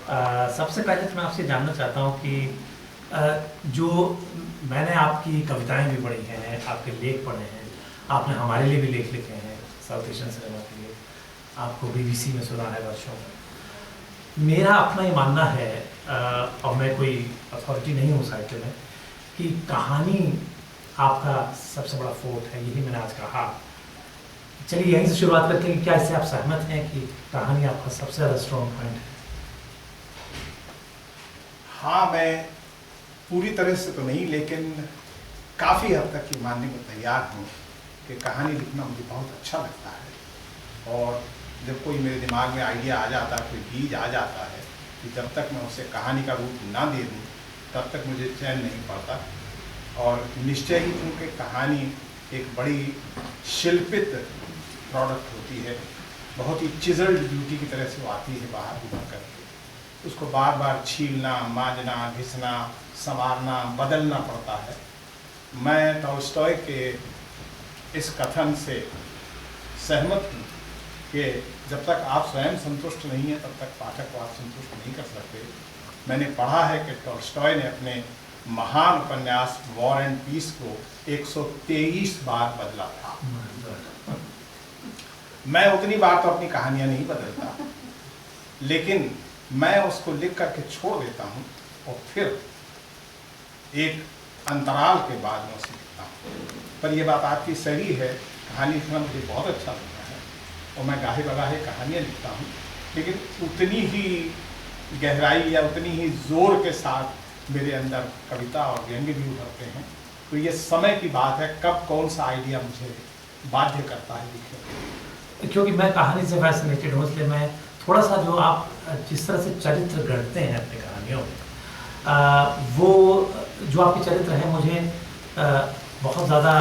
सबसे पहले तो मैं आपसे जानना चाहता हूँ कि जो मैंने आपकी कविताएं भी पढ़ी हैं, आपके लेख पढ़े हैं, आपने हमारे लिए भी लेख लिखे हैं साउथ एशियन सिनेमा के लिए, आपको बीबीसी में सुना है वर्षों में। मेरा अपना ही मानना है, और मैं कोई अथॉरिटी नहीं हूँ साहित्य में, कि कहानी आपका सबसे बड़ा फोर्ट है। यही मैंने आज कहा। चलिए यहीं से शुरुआत करते हैं कि क्या इससे आप सहमत हैं कि कहानी आपका सबसे ज़्यादा स्ट्रॉन्ग पॉइंट है? हाँ, मैं पूरी तरह से तो नहीं, लेकिन काफ़ी हद तक ये मानने को तैयार हूँ कि कहानी लिखना मुझे बहुत अच्छा लगता है। और जब कोई मेरे दिमाग में आइडिया आ जाता है, कोई बीज आ जाता है, कि जब तक मैं उसे कहानी का रूप ना दे दूँ तब तक मुझे चैन नहीं पड़ता। और निश्चय ही क्योंकि कहानी एक बड़ी शिल्पित प्रोडक्ट होती है, बहुत ही चिजल्ड ब्यूटी की तरह से वो आती है बाहर उभर करके। उसको बार बार छीलना, मांजना, घिसना, संवारना, बदलना पड़ता है। मैं टॉल्स्टॉय के इस कथन से सहमत हूँ कि जब तक आप स्वयं संतुष्ट नहीं हैं तब तक पाठक को आप संतुष्ट नहीं कर सकते। मैंने पढ़ा है कि टॉल्स्टॉय ने अपने महान उपन्यास वॉर एंड पीस को 123 बार बदला था। मैं उतनी बार तो अपनी कहानियाँ नहीं बदलता, लेकिन मैं उसको लिख करके छोड़ देता हूँ और फिर एक अंतराल के बाद मैं उसे लिखता हूँ। पर यह बात आपकी सही है, कहानी लिखना मुझे बहुत अच्छा लगता है और मैं गाहे बगाहे कहानियाँ लिखता हूँ, लेकिन उतनी ही गहराई या उतनी ही जोर के साथ मेरे अंदर कविता और व्यंग्य भी उभरते हैं। तो ये समय की बात है कब कौन सा आइडिया मुझे बाध्य करता है लिखने। क्योंकि मैं कहानी से फैसिनेटेड हूँ, इसलिए मैं थोड़ा सा जो आप जिस तरह से चरित्र गढ़ते हैं अपनी कहानियों में, वो जो आपके चरित्र हैं मुझे बहुत ज़्यादा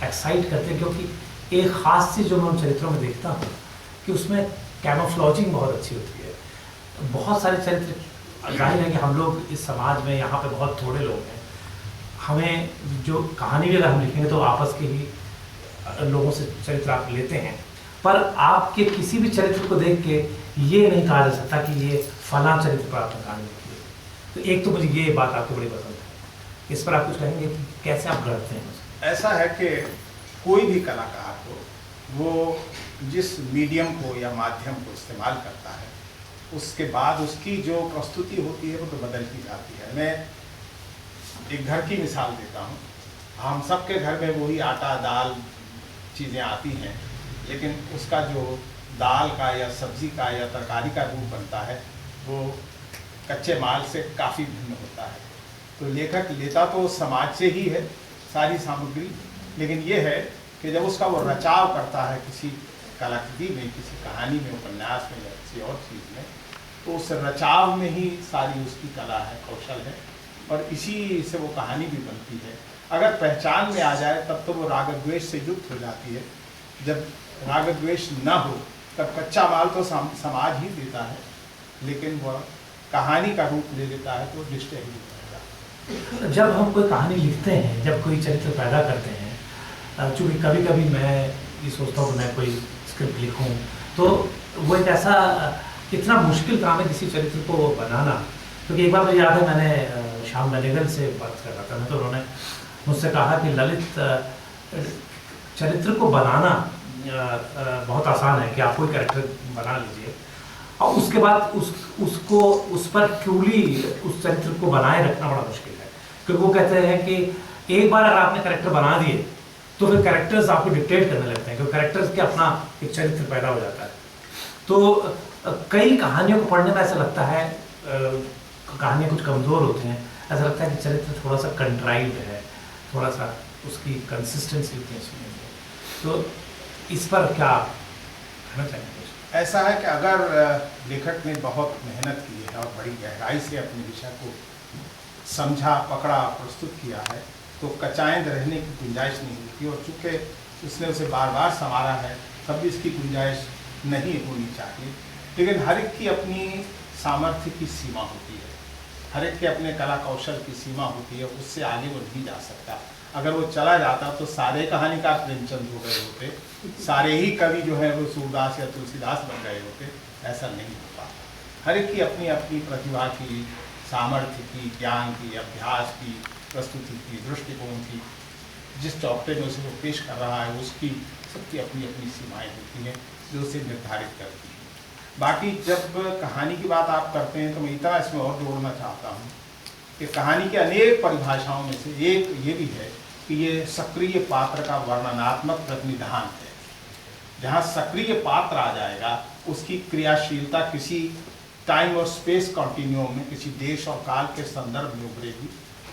एक्साइट करते हैं। क्योंकि एक ख़ास चीज़ जो मैं उन चरित्रों में देखता हूँ कि उसमें कैमोफ्लॉजिंग बहुत अच्छी होती है। बहुत सारे चरित्र, जाहिर है कि हम लोग इस समाज में यहाँ पे बहुत थोड़े लोग हैं, हमें जो कहानी भी अगर हम लिखेंगे तो आपस के ही लोगों से चरित्र आप लेते हैं, पर आपके किसी भी चरित्र को देख के ये नहीं कहा जा सकता कि ये फलां चरित्र पर आपने कहानी लिखी है। तो एक तो मुझे ये बात आपको बड़ी पसंद है, इस पर आप कुछ कहेंगे कि कैसे आप गढ़ते हैं उसे? ऐसा है कि कोई भी कलाकार हो, वो जिस मीडियम को या माध्यम को इस्तेमाल करता है, उसके बाद उसकी जो प्रस्तुति होती है वो तो बदलती जाती है। मैं एक घर की मिसाल देता हूँ। हम सबके घर में वही आटा दाल चीज़ें आती हैं, लेकिन उसका जो दाल का या सब्ज़ी का या तरकारी का रूप बनता है वो कच्चे माल से काफ़ी भिन्न होता है। तो लेखक लेता तो समाज से ही है सारी सामग्री, लेकिन ये है कि जब उसका वो रचाव करता है किसी कलाकृति में, किसी कहानी में, उपन्यास में या किसी और चीज़ में, तो उस रचाव में ही सारी उसकी कला है, कौशल है, और इसी से वो कहानी भी बनती है। अगर पहचान में आ जाए तब तो वो राग द्वेष से युक्त हो जाती है। जब राग द्वेष ना हो तब कच्चा माल तो समाज ही देता है, लेकिन वह कहानी का रूप ले लेता है तो निश्चय ही हो। जब हम कोई कहानी लिखते हैं, जब कोई चरित्र पैदा करते हैं, चूँकि कभी कभी मैं ये सोचता हूँ कि मैं कोई स्क्रिप्ट लिखूँ तो वो एक ऐसा इतना मुश्किल काम है किसी चरित्र को बनाना। क्योंकि एक बार मुझे याद है, मैंने श्याम बेनेगल से बात कर रहा था, तो उन्होंने मुझसे कहा कि ललित, चरित्र को बनाना बहुत आसान है कि आप कोई कैरेक्टर बना लीजिए और उसके बाद उसको उस पर ट्रूली उस चरित्र को बनाए रखना बड़ा मुश्किल है। क्योंकि वो कहते हैं कि एक बार अगर आपने कैरेक्टर बना दिए तो फिर कैरेक्टर्स आपको डिक्टेट करने लगते हैं, क्योंकि कैरेक्टर्स के अपना एक चरित्र पैदा हो जाता है। तो कई कहानियों को पढ़ने में ऐसा लगता है, कहानियाँ कुछ कमज़ोर होती हैं, ऐसा लगता है कि चरित्र थोड़ा सा कंट्राइव्ड है, थोड़ा सा उसकी कंसिस्टेंसी उतनी अच्छी नहीं है। तो इस पर क्या कहना चाहेंगे? ऐसा है कि अगर लेखक ने बहुत मेहनत की है और बड़ी गहराई से अपने विषय को समझा, पकड़ा, प्रस्तुत किया है, तो कचायंद रहने की गुंजाइश नहीं होती। और चूँकि उसने उसे बार बार संवारा है तब भी इसकी गुंजाइश नहीं होनी चाहिए। लेकिन हर एक की अपनी सामर्थ्य की सीमा होती है, हर एक के अपने कला कौशल की सीमा होती है, उससे आगे वो नहीं जा सकता। अगर वो चला जाता तो सारे कहानीकार प्रेमचंद हो गए होते, सारे ही कवि जो है वो सूरदास या तुलसीदास बन गए होते, ऐसा नहीं होता। हर एक की अपनी अपनी प्रतिभा की, सामर्थ्य की, ज्ञान की, अभ्यास की, प्रस्तुति की, दृष्टिकोण की, जिस चौकटे में उसे वो पेश कर रहा है उसकी सबकी अपनी अपनी सीमाएं होती हैं जो उसे निर्धारित करती हैं। बाकी जब कहानी की बात आप करते हैं तो मैं इतना इसमें और जोड़ना चाहता हूँ कि कहानी की अनेक परिभाषाओं में से एक ये भी है कि ये सक्रिय पात्र का वर्णनात्मक प्रतिनिधान है। जहाँ सक्रिय पात्र आ जाएगा उसकी क्रियाशीलता किसी टाइम और स्पेस कॉन्टिन्यूम में, किसी देश और काल के संदर्भ में उभरेगी,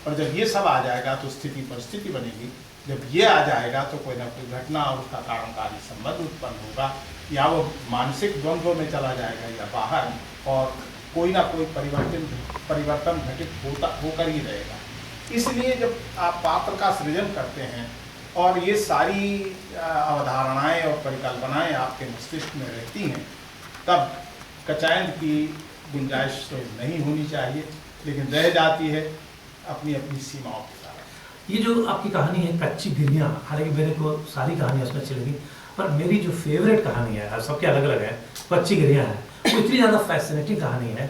और जब ये सब आ जाएगा तो स्थिति परिस्थिति बनेगी। जब ये आ जाएगा तो कोई ना कोई घटना और उसका कारणकारी संबंध उत्पन्न होगा, या वो मानसिक द्वंद्व में चला जाएगा या बाहर, और कोई ना कोई परिवर्तन घटित होकर ही रहेगा। इसलिए जब आप पात्र का सृजन करते हैं और ये सारी अवधारणाएं और परिकल्पनाएं आपके मस्तिष्क में रहती हैं, तब कचायन की गुंजाइश तो नहीं होनी चाहिए, लेकिन रह जाती है अपनी अपनी सीमाओं के कारण। ये जो आपकी कहानी है कच्ची गिरियाँ, हालांकि मेरे को सारी कहानियाँ उसमें अच्छी लगी, पर मेरी जो फेवरेट कहानी है, सबके अलग अलग है, कच्ची गिरियाँ है, वो इतनी ज़्यादा फैसिनेटिंग कहानी है।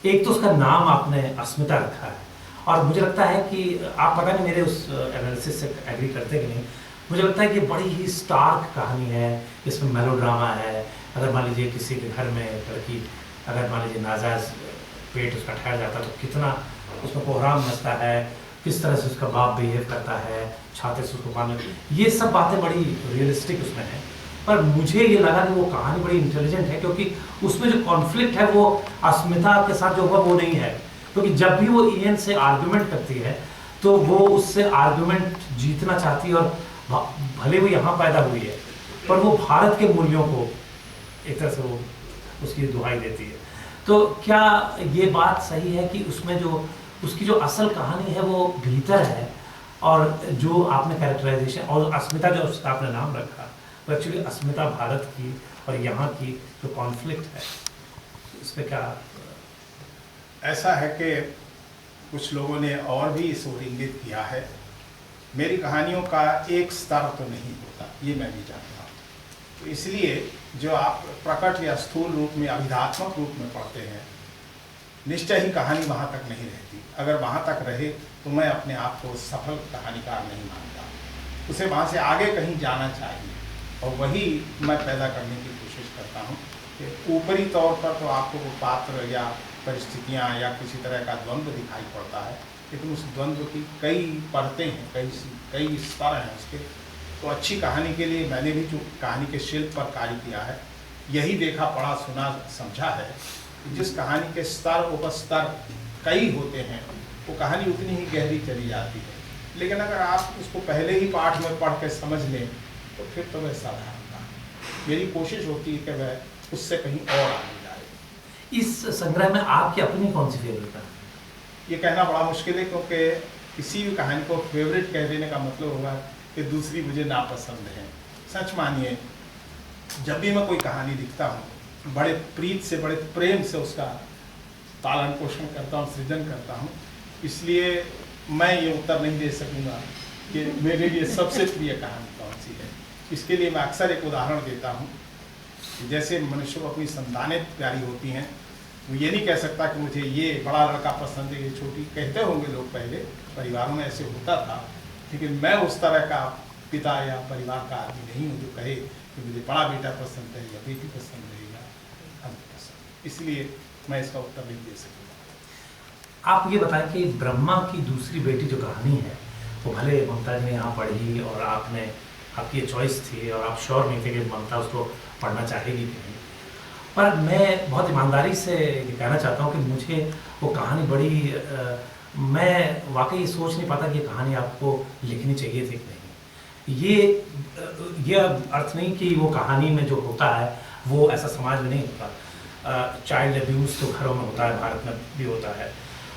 एक तो उसका नाम आपने अस्मिता रखा है, और मुझे लगता है कि आप पता नहीं मेरे उस एनालिसिस से एग्री करते कि नहीं, मुझे लगता है कि बड़ी ही स्टार्क कहानी है, इसमें मेलोड्रामा है। अगर मान लीजिए किसी के घर में लड़की, अगर मान लीजिए नाजायज़ पेट उसका ठहर जाता तो कितना उसमें कोहराम मचता है, किस तरह से उसका बाप बिहेव करता है, छाते से उसको मारने, ये सब बातें बड़ी रियलिस्टिक उसमें हैं। पर मुझे ये लगा कि वो कहानी बड़ी इंटेलिजेंट है, क्योंकि उसमें जो कॉन्फ्लिक्ट है वो अस्मिता के साथ जो हुआ वो नहीं है। क्योंकि जब भी वो इयन से आर्गुमेंट करती है तो वो उससे आर्गुमेंट जीतना चाहती है, और भले वो यहाँ पैदा हुई है पर वो भारत के मूल्यों को एक तरह से वो उसकी दुहाई देती है। तो क्या ये बात सही है कि उसमें जो उसकी जो असल कहानी है वो भीतर है, और जो आपने कैरेक्टराइजेशन और अस्मिता जो उसका आपने नाम रखा वो एक्चुअली अस्मिता भारत की और यहाँ की जो कॉन्फ्लिक्ट है, इस पर क्या? ऐसा है कि कुछ लोगों ने और भी इस ओर इंगित किया है, मेरी कहानियों का एक स्तर तो नहीं होता, ये मैं भी जानता हूँ। तो इसलिए जो आप प्रकट या स्थूल रूप में, अभिधात्मक रूप में पढ़ते हैं, निश्चय ही कहानी वहाँ तक नहीं रहती। अगर वहाँ तक रहे तो मैं अपने आप को सफल कहानीकार नहीं मानता, उसे वहाँ से आगे कहीं जाना चाहिए, और वही मैं पैदा करने की कोशिश करता हूँ कि ऊपरी तौर पर तो आपको वो पात्र या परिस्थितियाँ या किसी तरह का द्वंद्व दिखाई पड़ता है, लेकिन उस द्वंद्व की कई परतें हैं, कई स्तर हैं उसके। तो अच्छी कहानी के लिए मैंने भी जो कहानी के शिल्प पर कार्य किया है, यही देखा, पढ़ा, सुना, समझा है कि जिस कहानी के स्तर उपस्तर कई होते हैं वो कहानी उतनी ही गहरी चली जाती है। लेकिन अगर आप उसको पहले ही पाठ में पढ़ के समझ लें तो फिर तो वह साधारण कहानी। मेरी कोशिश होती है कि वह उससे कहीं और आगे जाए। इस संग्रह में आपकी अपनी कौन सी फेवरेट है? ये कहना बड़ा मुश्किल है, क्योंकि किसी भी कहानी को फेवरेट कह देने का मतलब होगा कि दूसरी मुझे नापसंद है। सच मानिए, जब भी मैं कोई कहानी लिखता हूँ, बड़े प्रीत से, बड़े प्रेम से उसका पालन पोषण करता हूँ, सृजन करता हूँ। इसलिए मैं ये उत्तर नहीं दे सकूँगा कि मेरे लिए सबसे प्रिय कहानी कौन सी है। इसके लिए मैं अक्सर एक उदाहरण देता हूँ कि जैसे मनुष्य को अपनी संतानें प्यारी होती हैं, वो ये नहीं कह सकता कि मुझे ये बड़ा लड़का पसंद है, ये छोटी। कहते होंगे लोग, पहले परिवारों में ऐसे होता था, लेकिन मैं उस तरह का पिता या परिवार का आदमी नहीं हूँ जो कहे कि मुझे बड़ा बेटा पसंद है या बेटी पसंद है या अंत पसंद। इसलिए मैं इसका उत्तर नहीं दे सकूँगा। आप ये बताएं कि ब्रह्मा की दूसरी बेटी जो कहानी है, वो भले ममता जी ने यहाँ पढ़ी और आपकी ये चॉइस थी और आप श्योर नहीं थे कि ममता उसको पढ़ना चाहेगी कि नहीं, पर मैं बहुत ईमानदारी से ये कहना चाहता हूँ कि मुझे वो कहानी बड़ी मैं वाकई सोच नहीं पाता कि ये कहानी आपको लिखनी चाहिए थी कि नहीं। ये अर्थ नहीं कि वो कहानी में जो होता है वो ऐसा समाज में नहीं होता। चाइल्ड अब्यूज़ तो घरों में होता है, भारत में भी होता है,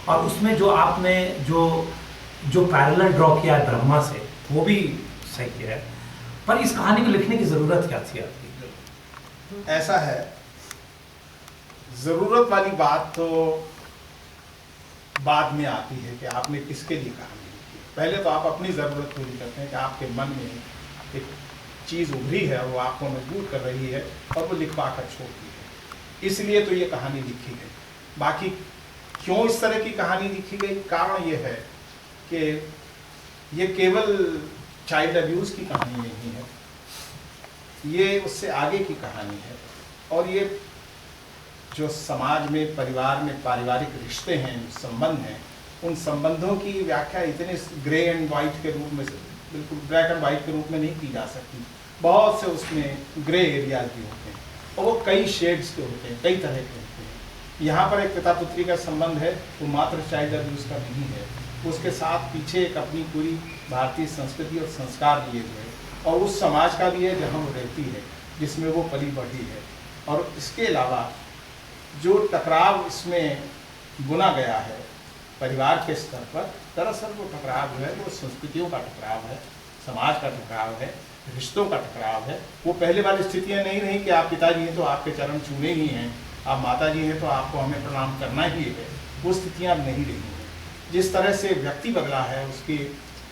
और उसमें जो आपने जो पैरेलल ड्रॉ किया है ब्रह्मा से, वो भी सही किया है। पर इस कहानी को लिखने की ज़रूरत क्या थी आपकी? ऐसा है, ज़रूरत वाली बात तो बाद में आती है कि आपने किसके लिए कहानी लिखी। पहले तो आप अपनी ज़रूरत पूरी करते हैं कि आपके मन में एक चीज़ उभरी है, वो आपको मजबूर कर रही है और वो लिखवा कर छोड़ती है, इसलिए तो ये कहानी लिखी है। बाकी क्यों इस तरह की कहानी लिखी गई, कारण ये है कि ये केवल चाइल्ड अब्यूज़ की कहानी नहीं है, ये उससे आगे की कहानी है। और ये जो समाज में, परिवार में पारिवारिक रिश्ते हैं, संबंध हैं, उन संबंधों की व्याख्या इतने ग्रे एंड वाइट के रूप में, बिल्कुल ब्लैक एंड वाइट के रूप में नहीं की जा सकती। बहुत से उसमें ग्रे एरियाज भी होते हैं और वो कई शेड्स के होते हैं, कई तरह के होते हैं। यहाँ पर एक पिता पुत्री का संबंध है, वो मात्र चाइल्ड अब्यूज़ का नहीं है, उसके साथ पीछे एक अपनी पूरी भारतीय संस्कृति और संस्कार लिए हुए हैं और उस समाज का भी है जहाँ वो रहती है, जिसमें वो पली बढ़ी है। और इसके अलावा जो टकराव इसमें बुना गया है परिवार के स्तर पर, दरअसल वो टकराव जो है वो संस्कृतियों का टकराव है, समाज का टकराव है, रिश्तों का टकराव है। वो पहले वाली स्थितियाँ नहीं रही कि आप पिताजी हैं तो आपके चरण छूने ही हैं, आप माताजी हैं तो आपको हमें प्रणाम करना ही है। वो स्थितियाँ अब नहीं रही हैं। जिस तरह से व्यक्ति बदला है, उसकी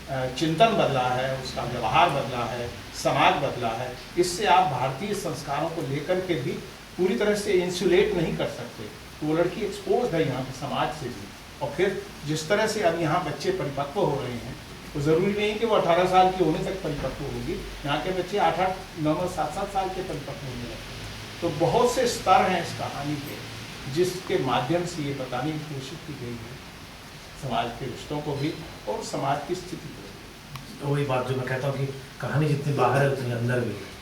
चिंतन बदला है, उसका व्यवहार बदला है, समाज बदला है, इससे आप भारतीय संस्कारों को लेकर के भी पूरी तरह से इंसुलेट नहीं कर सकते। तो वो लड़की एक्सपोज है यहाँ के समाज से भी। और फिर जिस तरह से अब यहाँ बच्चे परिपक्व हो रहे हैं, तो ज़रूरी नहीं कि वो 18 साल की होने तक परिपक्व होगी, यहाँ के बच्चे 8-8, 9-9, 7-7 साल के परिपक्व होने लगते हैं। तो बहुत से स्तर हैं इस कहानी के, जिसके माध्यम से ये बताने की कोशिश की गई है समाज के रिश्तों को भी और समाज की स्थिति को भी। तो वही बात जो मैं कहता हूँ कि कहानी जितनी बाहर है उतनी अंदर भी है।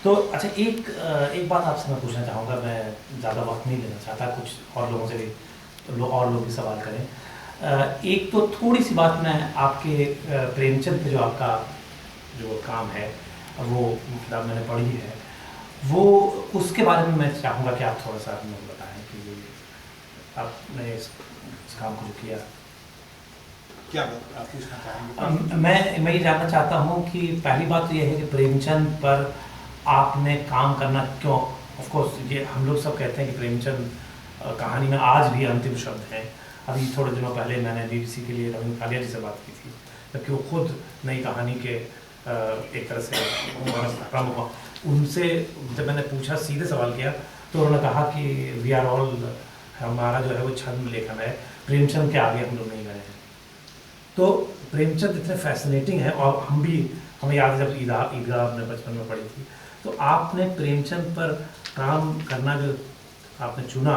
तो अच्छा, एक बात आपसे मैं पूछना चाहूँगा, मैं ज़्यादा वक्त नहीं लेना चाहता, कुछ और लोगों से भी और लोग भी सवाल करें। एक तो थोड़ी सी बात मैं आपके प्रेमचंद पे जो आपका जो काम है, वो किताब मैंने पढ़ी है, वो उसके बारे में मैं चाहूँगा कि आप थोड़ा सा मुझे बताएं कि आपने इस काम को जो किया, क्या आप पूछना चाहेंगे? मैं ये जानना चाहता हूँ कि पहली बात तो ये है कि प्रेमचंद पर आपने काम करना क्यों। ऑफ कोर्स ये हम लोग सब कहते हैं कि प्रेमचंद कहानी में आज भी अंतिम शब्द है। अभी थोड़े दिनों पहले मैंने BBC के लिए रविंद्र कालिया जी से बात की थी, जबकि वो खुद नई कहानी के एक तरह से प्रमुख। उनसे जब मैंने पूछा, सीधे सवाल किया, तो उन्होंने कहा कि वी आर ऑल, हमारा जो है वो छंद लेखन है, प्रेमचंद के आगे हम लोग नहीं गए हैं। तो प्रेमचंद इतने फैसिनेटिंग है, और हमें याद है जब ईदगाह अपने बचपन में पढ़ी थी, तो आपने प्रेमचंद पर काम करना जो आपने चुना,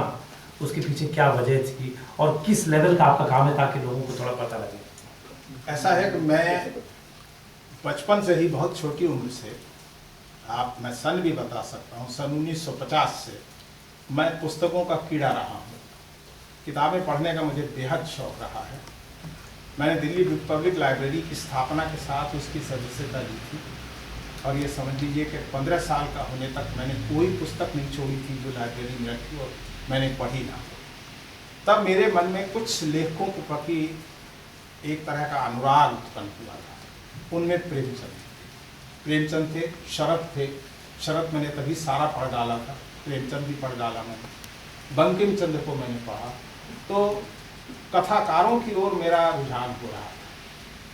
उसके पीछे क्या वजह थी और किस लेवल का आपका काम है, ताकि लोगों को थोड़ा पता लगे। ऐसा है कि मैं बचपन से ही, बहुत छोटी उम्र से, मैं सन भी बता सकता हूँ, सन 1950 से मैं पुस्तकों का कीड़ा रहा हूँ। किताबें पढ़ने का मुझे बेहद शौक रहा है। मैंने दिल्ली पब्लिक लाइब्रेरी की स्थापना के साथ उसकी सदस्यता ली थी, और ये समझ लीजिए कि 15 साल का होने तक मैंने कोई पुस्तक नहीं छोड़ी थी जो लाइब्रेरी में रखी और मैंने पढ़ी ना। तब मेरे मन में कुछ लेखकों के प्रति एक तरह का अनुराग उत्पन्न हुआ था। उनमें प्रेमचंद थे, शरत थे। शरत मैंने तभी सारा पढ़ डाला था, प्रेमचंद भी पढ़ डाला मैंने, बंकिम चंद्र को मैंने पढ़ा। तो कथाकारों की ओर मेरा रुझान हो रहा था।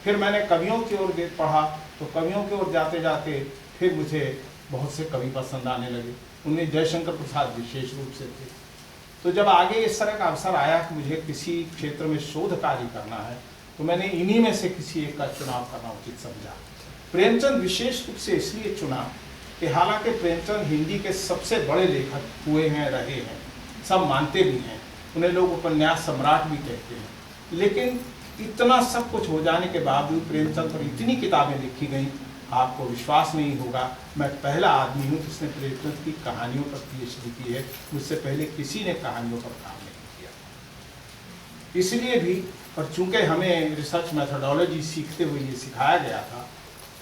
फिर मैंने कवियों की ओर पढ़ा, तो कवियों की ओर जाते जाते फिर मुझे बहुत से कवि पसंद आने लगे। उनमें जयशंकर प्रसाद विशेष रूप से थे। तो जब आगे इस तरह का अवसर आया कि मुझे किसी क्षेत्र में शोध कार्य करना है, तो मैंने इन्हीं में से किसी एक का चुनाव करना उचित समझा। प्रेमचंद विशेष रूप से इसलिए चुना कि हालांकि प्रेमचंद हिंदी के सबसे बड़े लेखक हुए हैं, रहे हैं, सब मानते भी हैं, उन्हें लोग उपन्यास सम्राट भी कहते हैं, लेकिन इतना सब कुछ हो जाने के बावजूद प्रेमचंद पर इतनी किताबें लिखी गई, आपको विश्वास नहीं होगा। मैं पहला आदमी हूँ जिसने प्रेमचंद की कहानियों पर PhD की है। मुझसे पहले किसी ने कहानियों पर काम नहीं किया। इसलिए भी, और चूंकि हमें रिसर्च मेथोडोलॉजी सीखते हुए ये सिखाया गया था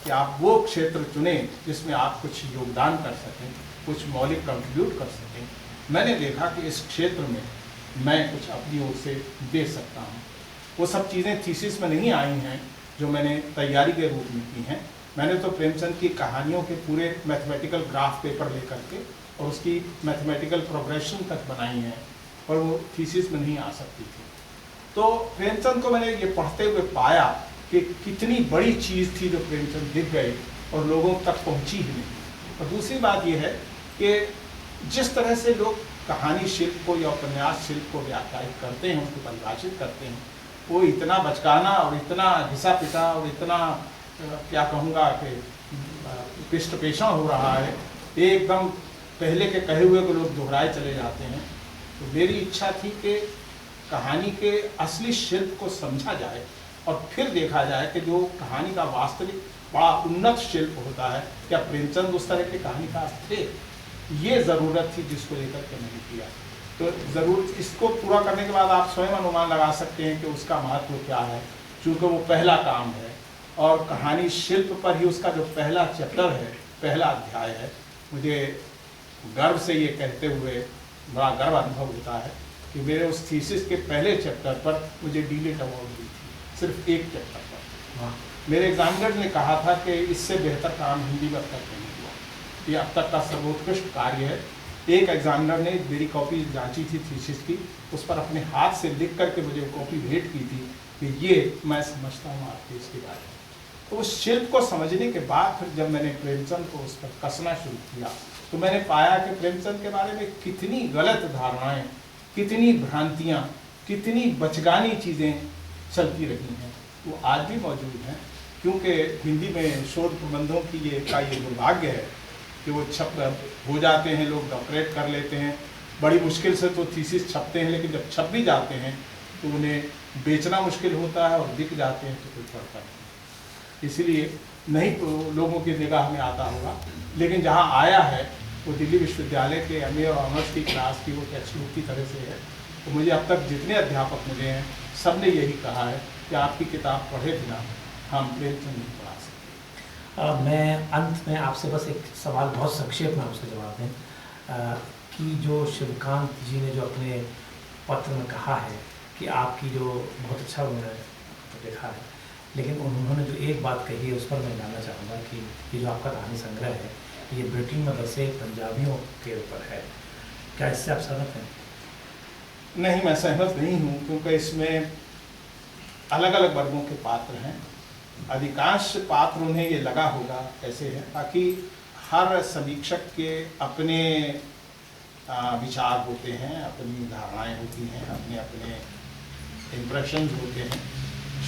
कि आप वो क्षेत्र चुनें जिसमें आप कुछ योगदान कर सकें, कुछ मौलिक कंट्रीब्यूट कर सकें। मैंने देखा कि इस क्षेत्र में मैं कुछ अपनी ओर से दे सकता हूँ। वो सब चीज़ें थीसिस में नहीं आई हैं जो मैंने तैयारी के रूप में की हैं। मैंने तो प्रेमचंद की कहानियों के पूरे मैथमेटिकल ग्राफ पेपर लेकर के और उसकी मैथमेटिकल प्रोग्रेशन तक बनाई हैं, और वो थीसिस में नहीं आ सकती थी। तो प्रेमचंद को मैंने ये पढ़ते हुए पाया कि कितनी बड़ी चीज़ थी जो प्रेमचंद दिख गए और लोगों तक पहुंची ही नहीं। और दूसरी बात यह है कि जिस तरह से लोग कहानी शिल्प को या उपन्यास शिल्प को व्याख्यायित करते हैं, उसको परिभाषित करते हैं, वो इतना बचकाना और इतना घिसा पिटा और इतना क्या कहूँगा कि पृष्ठ पेशा हो रहा है, एकदम पहले के कहे हुए को लोग दोहराए चले जाते हैं। तो मेरी इच्छा थी कि कहानी के असली शिल्प को समझा जाए और फिर देखा जाए कि जो कहानी का वास्तविक बड़ा उन्नत शिल्प होता है, क्या प्रेमचंद उस तरह के कहानीकार थे? ये ज़रूरत थी जिसको लेकर के मैंने किया। तो ज़रूर इसको पूरा करने के बाद आप स्वयं अनुमान लगा सकते हैं कि उसका महत्व क्या है, चूँकि वो पहला काम है और कहानी शिल्प पर ही उसका जो पहला चैप्टर है, पहला अध्याय है। मुझे गर्व से ये कहते हुए बड़ा गर्व अनुभव होता है कि मेरे उस थीसिस के पहले चैप्टर पर मुझे डीलिट अवार्ड दी थी, सिर्फ एक चैप्टर पर। मेरे एग्जामिनर ने कहा था कि इससे बेहतर काम हिंदी में अब तक नहीं हुआ, ये अब तक का सर्वोत्कृष्ट कार्य है। एक एग्जामिनर ने मेरी कॉपी जांची थी थीसिस की, उस पर अपने हाथ से लिख करके मुझे कॉपी भेंट की थी कि ये मैं समझता हूँ आपके इसके बारे में। तो उस शिल्प को समझने के बाद फिर जब मैंने प्रेमचंद को उस पर कसना शुरू किया तो मैंने पाया कि प्रेमचंद के बारे में कितनी गलत धारणाएं, कितनी भ्रांतियां, कितनी बचगानी चीज़ें चलती रही हैं, वो आज भी मौजूद हैं। क्योंकि हिंदी में शोध प्रबंधों की ये दुर्भाग्य है कि वो छप हो जाते हैं, लोग डॉक्टरेट कर लेते हैं, बड़ी मुश्किल से तो थीसिस छपते हैं, लेकिन जब छप भी जाते हैं तो उन्हें बेचना मुश्किल होता है और बिक जाते हैं तो कोई पढ़ता नहीं। इसलिए नहीं तो लोगों की निगाह में आता होगा, लेकिन जहाँ आया है वो दिल्ली विश्वविद्यालय के एमए और ऑनर्स की क्लास की वो टेक्स्ट बुक की तरह से है। तो मुझे अब तक जितने अध्यापक मिले हैं सब ने यही कहा है कि आपकी किताब पढ़े बिना हम प्रेमचंद नहीं पढ़ा सकते। मैं अंत में आपसे बस एक सवाल बहुत संक्षेप में उसका जवाब दें कि जो शिवकांत जी ने जो अपने पत्र में कहा है कि आपकी जो बहुत अच्छा उन्होंने लिखा है, लेकिन उन्होंने जो एक बात कही है उस पर मैं जानना चाहूँगा कि ये जो आपका कहानी संग्रह है ये ब्रिटेन में बसे पंजाबियों के ऊपर है, क्या इससे आप सहमत हैं? नहीं, मैं सहमत नहीं हूँ, क्योंकि इसमें अलग अलग वर्गों के पात्र हैं। अधिकांश पात्र उन्हें ये लगा होगा ऐसे हैं ताकि हर समीक्षक के अपने विचार होते हैं, अपनी धारणाएं होती हैं, अपने अपने इम्प्रेशंस होते हैं।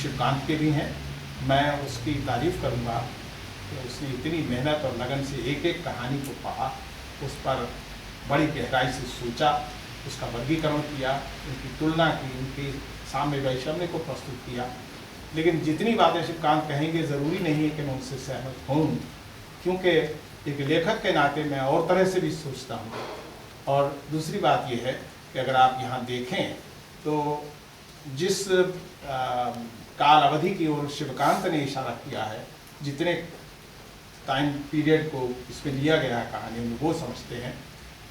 शिवकांत के भी हैं। मैं उसकी तारीफ़ करूँगा कि उसने इतनी मेहनत और लगन से एक एक कहानी को पढ़ा, उस पर बड़ी गहराई से सोचा, उसका वर्गीकरण किया, उनकी तुलना की, उनके सामने वैषम्य को प्रस्तुत किया। लेकिन जितनी बातें शिवकांत कहेंगे ज़रूरी नहीं है कि मैं उनसे सहमत हूँ, क्योंकि एक लेखक के नाते मैं और तरह से भी सोचता हूँ। और दूसरी बात यह है कि अगर आप यहाँ देखें तो जिस काल अवधि की ओर शिवकांत ने इशारा किया है, जितने टाइम पीरियड को इसमें लिया गया है कहानी में, वो समझते हैं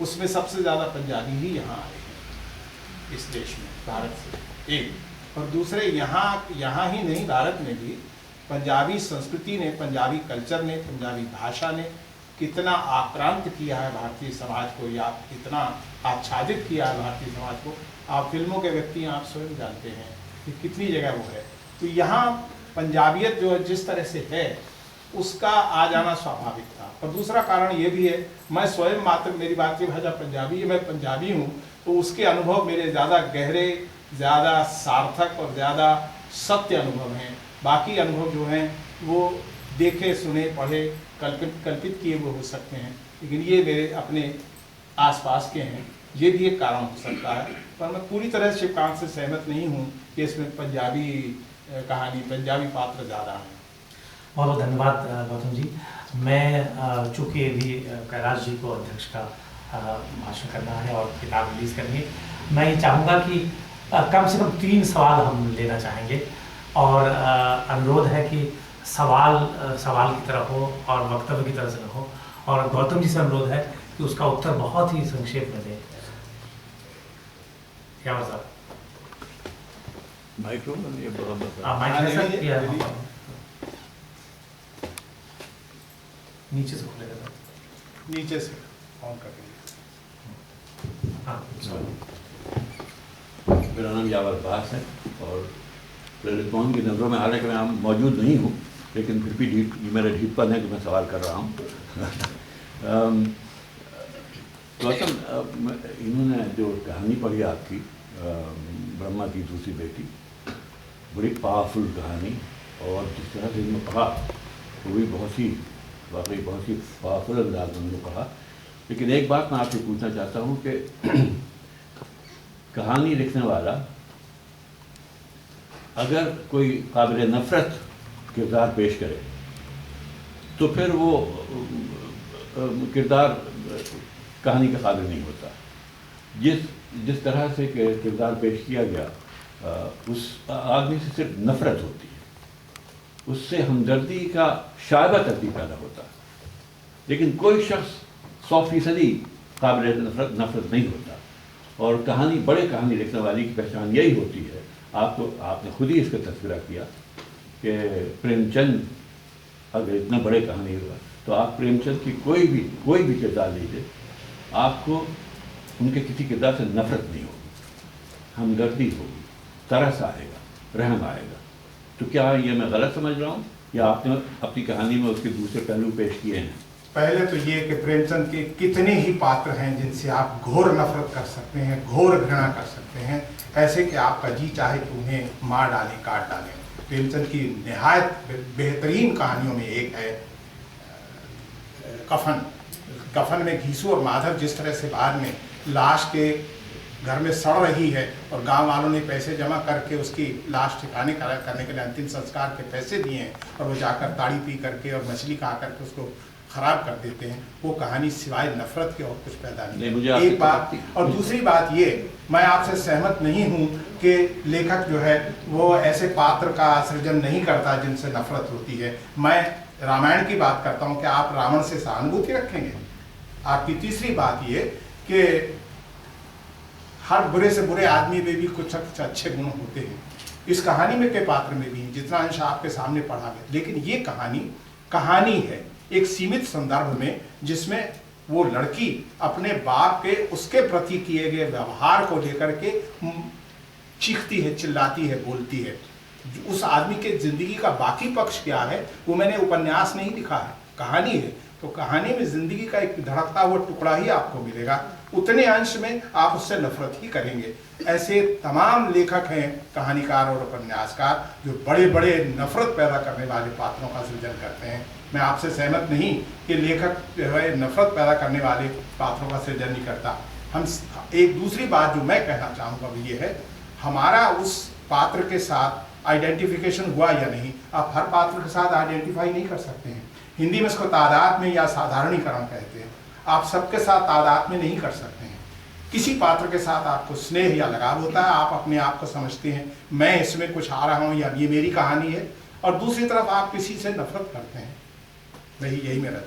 उसमें सबसे ज़्यादा पंजाबी ही यहाँ आए हैं इस देश में, भारत से एक। और दूसरे यहाँ ही नहीं, भारत में भी पंजाबी संस्कृति ने, पंजाबी कल्चर ने, पंजाबी भाषा ने कितना आक्रांत किया है भारतीय समाज को, या कितना आच्छादित किया है भारतीय समाज को। आप फिल्मों के व्यक्ति आप स्वयं जानते हैं कि कितनी जगह वो है। तो यहाँ पंजाबियत जो जिस तरह से है उसका आ जाना स्वाभाविक था। और दूसरा कारण ये भी है, मैं स्वयं मात्र, मेरी भारतीय भाषा पंजाबी है, मैं पंजाबी हूँ, तो उसके अनुभव मेरे ज़्यादा गहरे, ज़्यादा सार्थक और ज़्यादा सत्य अनुभव हैं। बाकी अनुभव जो हैं वो देखे, सुने, पढ़े, कल्पित किए वो हो सकते हैं, लेकिन ये मेरे अपने आसपास के हैं। ये भी एक कारण हो सकता है, पर मैं पूरी तरह से शिवकांत से सहमत नहीं हूँ कि इसमें पंजाबी कहानी, पंजाबी पात्र ज़्यादा हैं। बहुत बहुत धन्यवाद गौतम जी। मैं चूँकि अभी कैलाश जी को अध्यक्ष का भाषण करना है और किताब रिलीज़ करनी है, मैं ये चाहूँगा कि कम से कम 3 सवाल हम लेना चाहेंगे और अनुरोध है कि सवाल की तरह हो और वक्तव्य की तरह से न हो, और गौतम जी से अनुरोध है कि उसका उत्तर बहुत ही संक्षेप में दें। क्या मतलब माइक्रोफोन ये बराबर नीचे से खुलेगा, नीचे से ऑन कर। हाँ, मेरा नाम यावर अब्बास है और ललितमोहन की नज़रों में हालांकि मैं मौजूद नहीं हूँ, लेकिन फिर भी मेरा ढीठपन है कि मैं सवाल कर रहा हूँ। गौतम, इन्होंने जो कहानी पढ़ी आपकी, ब्रह्मा की दूसरी बेटी, बड़ी पावरफुल कहानी, और जिस तरह से इन्होंने पढ़ा वो भी वाकई बहुत ही पावरफुल अंदाज में उन्होंने पढ़ा। लेकिन एक बात मैं आपसे पूछना चाहता हूँ कि कहानी लिखने वाला अगर कोई काबिल नफ़रत किरदार पेश करे तो फिर वो किरदार कहानी के काबिल नहीं होता। जिस तरह से किरदार पेश किया गया, उस आदमी से सिर्फ नफ़रत होती है, उससे हमदर्दी का शायबा तक भी पैदा होता है, लेकिन कोई शख्स 100% काबिल नफ़रत नहीं होता। और बड़े कहानी लिखने वाले की पहचान यही होती है। आपने खुद ही इसका तस्करा किया कि प्रेमचंद अगर इतना बड़े कहानी हुआ तो आप प्रेमचंद की कोई भी किरदार लीजिए, आपको उनके किसी किरदार से नफ़रत नहीं होगी, हमदर्दी होगी, तरस आएगा, रहम आएगा। तो क्या ये मैं गलत समझ रहा हूँ या आपने अपनी कहानी में उसके दूसरे पहलू पेश किए हैं? पहले तो ये कि प्रेमचंद के कितने ही पात्र हैं जिनसे आप घोर नफरत कर सकते हैं, घोर घृणा कर सकते हैं, ऐसे कि आपका जी चाहे कि उन्हें मार डालें, काट डालें। प्रेमचंद की निहायत बेहतरीन कहानियों में एक है कफन में घीसू और माधव जिस तरह से बाद में लाश के घर में सड़ रही है और गांव वालों ने पैसे जमा करके उसकी लाश ठिकाने करने के लिए अंतिम संस्कार के पैसे दिए हैं और वो जाकर ताड़ी पी करके और मछली खा करके उसको खराब कर देते हैं, वो कहानी सिवाय नफरत के और कुछ पैदा नहीं। एक बात। और दूसरी बात ये, मैं आपसे सहमत नहीं हूँ कि लेखक जो है वो ऐसे पात्र का सृजन नहीं करता जिनसे नफरत होती है। मैं रामायण की बात करता हूँ कि आप रावण से सहानुभूति रखेंगे। आपकी तीसरी बात ये कि हर बुरे से बुरे आदमी में भी कुछ अच्छे गुण होते हैं। इस कहानी में के पात्र में भी जितना अंश आपके सामने पढ़ा गया, लेकिन ये कहानी है एक सीमित संदर्भ में जिसमें वो लड़की अपने बाप के उसके प्रति किए गए व्यवहार को लेकर के चीखती है, चिल्लाती है, बोलती है। उस आदमी के जिंदगी का बाकी पक्ष क्या है वो मैंने उपन्यास नहीं लिखा है, कहानी है। तो कहानी में जिंदगी का एक धड़कता हुआ टुकड़ा ही आपको मिलेगा, उतने अंश में आप उससे नफरत ही करेंगे। ऐसे तमाम लेखक हैं, कहानीकार और उपन्यासकार, जो बड़े बड़े नफरत पैदा करने वाले पात्रों का सृजन करते हैं। मैं आपसे सहमत नहीं कि लेखक जो है नफरत पैदा करने वाले पात्रों का सृजन नहीं करता। हम एक दूसरी बात जो मैं कहना चाहूँगा वो ये है, हमारा उस पात्र के साथ आइडेंटिफिकेशन हुआ या नहीं। आप हर पात्र के साथ आइडेंटिफाई नहीं कर सकते हैं। हिंदी में इसको तादाद में या साधारणीकरण कहते हैं। आप सबके साथ तादाद में नहीं कर सकते हैं। किसी पात्र के साथ आपको स्नेह या लगाव होता है, आप अपने आप को समझते हैं मैं इसमें कुछ आ रहा हूँ या ये मेरी कहानी है, और दूसरी तरफ आप किसी से नफरत करते हैं। यही मेरा